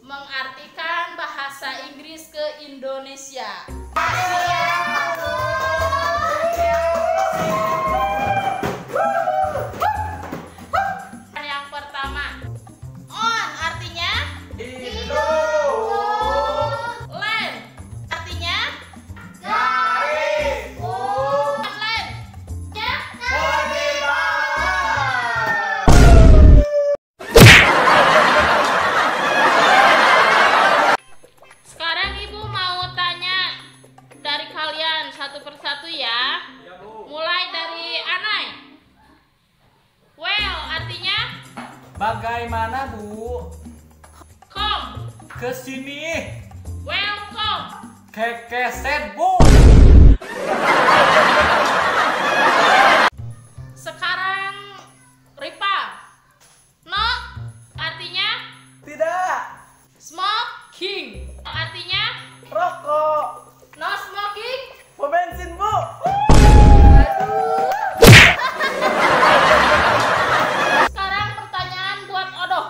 Mengartikan bahasa Inggris ke Indonesia. Yang pertama, on artinya hidup. Land artinya garis. Land ya satu persatu ya. Mulai dari Anai. Well artinya bagaimana, Bu? Come Kesini. welcome. Kekeset, Bu. Sekarang Ripa. No artinya Tidak. smoking artinya Rokok. no smoking. Bensin, Bu. Sekarang pertanyaan buat Odoh.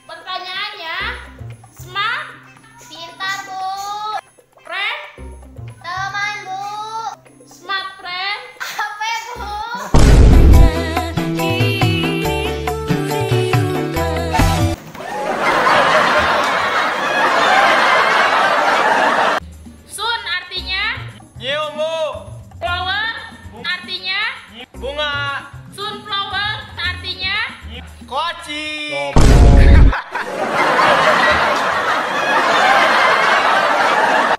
Pertanyaannya, smart, Pintar, Bu. friend, Teman, Bu. smart friend, Apa, Bu? soon artinya Nyium, Bu. flower, artinya Bunga. sunflower, artinya Koci.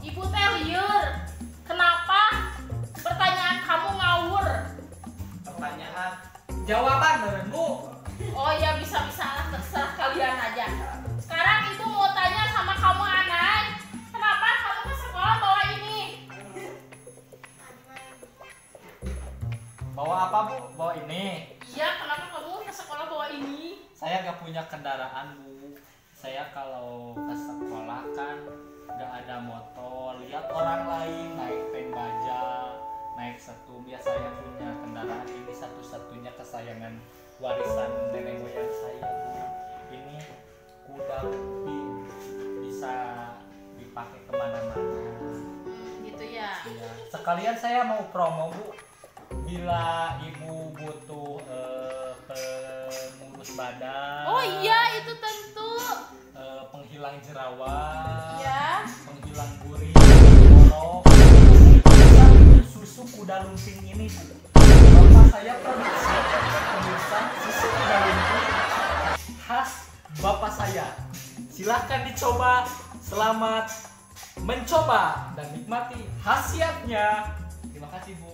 Ibu teh liur. Kenapa pertanyaan kamu ngawur? Pertanyaan. Jawaban, Bu. Oh ya bisa-bisa lah, terserah kalian aja. Sekarang ibu mau tanya sama kamu Anai. Kenapa kamu ke sekolah bawa ini? Bawa apa, Bu? Bawa ini. Iya, kenapa kamu ke sekolah bawa ini? Saya nggak punya kendaraan, Bu. Saya kalau ke sekolah kan nggak ada motor. Lihat orang lain naik pen baja, naik setum. Ya saya punya kendaraan ini satu-satunya kesayangan warisan nenek moyang saya, Bu. Ini kuda keping, bisa dipakai kemana-mana. Gitu ya. Ya. Sekalian saya mau promo, Bu. Bila ibu butuh pengurus badan. Oh iya, itu tentu. Penghilang jerawat, Ya. penghilang gurih, borok, susu kuda lumping ini, Bu. Bapak saya produksi pemirsa susu kuda lumping khas bapak saya. Silahkan dicoba. Selamat mencoba dan nikmati khasiatnya. Terima kasih, Bu.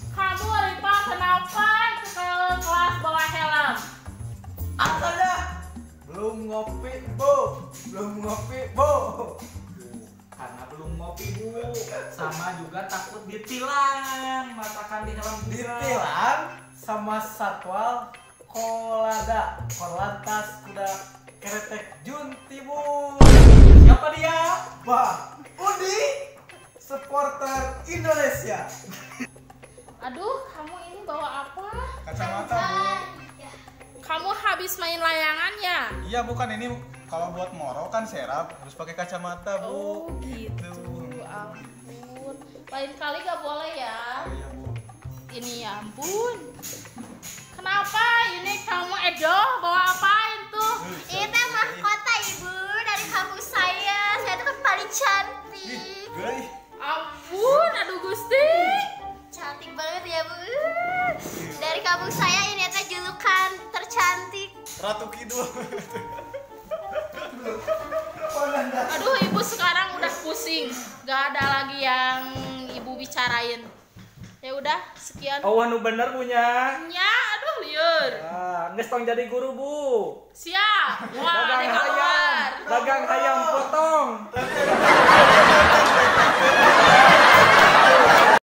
Kamu Ripa kenapa ke kelas bawa helm? Asalnya belum ngopi, Bu. Belum ngopi, Bu. Karena belum ngopi, Bu. Sama juga takut ditilang. Matakan di helm juga. Ditilang sama satwal Kolada, Korlantas Kuda Keretek Junti, Bu. Siapa dia? Bah, Udi, supporter Indonesia. Aduh, kamu ini bawa apa? Kacamata, Bu. Kamu habis main layangan ya? Iya, bukan ini kalau buat moro kan serap harus pakai kacamata, Bu. Oh gitu, ampun. Lain kali gak boleh ya? Iya, Bu. Ini ya ampun. Kenapa ini kamu Edo bawa apain tuh? Ini teh mahkota, Ibu, dari kampus saya. Saya tuh kan paling cantik. Geuy. Ampun, aduh Gusti. Cantik banget ya, Bu. Dari kampus saya ini teh julukan tercantik. Ratu Kidul. Aduh, ibu sekarang udah pusing. Gak ada lagi yang ibu bicarain. Ya udah, sekian. Oh, anu bener punya. Ya, aduh liur. Geus tong jadi guru, Bu. Siap. Wah, Dagang ada hayam, keluar. dagang hayam foto.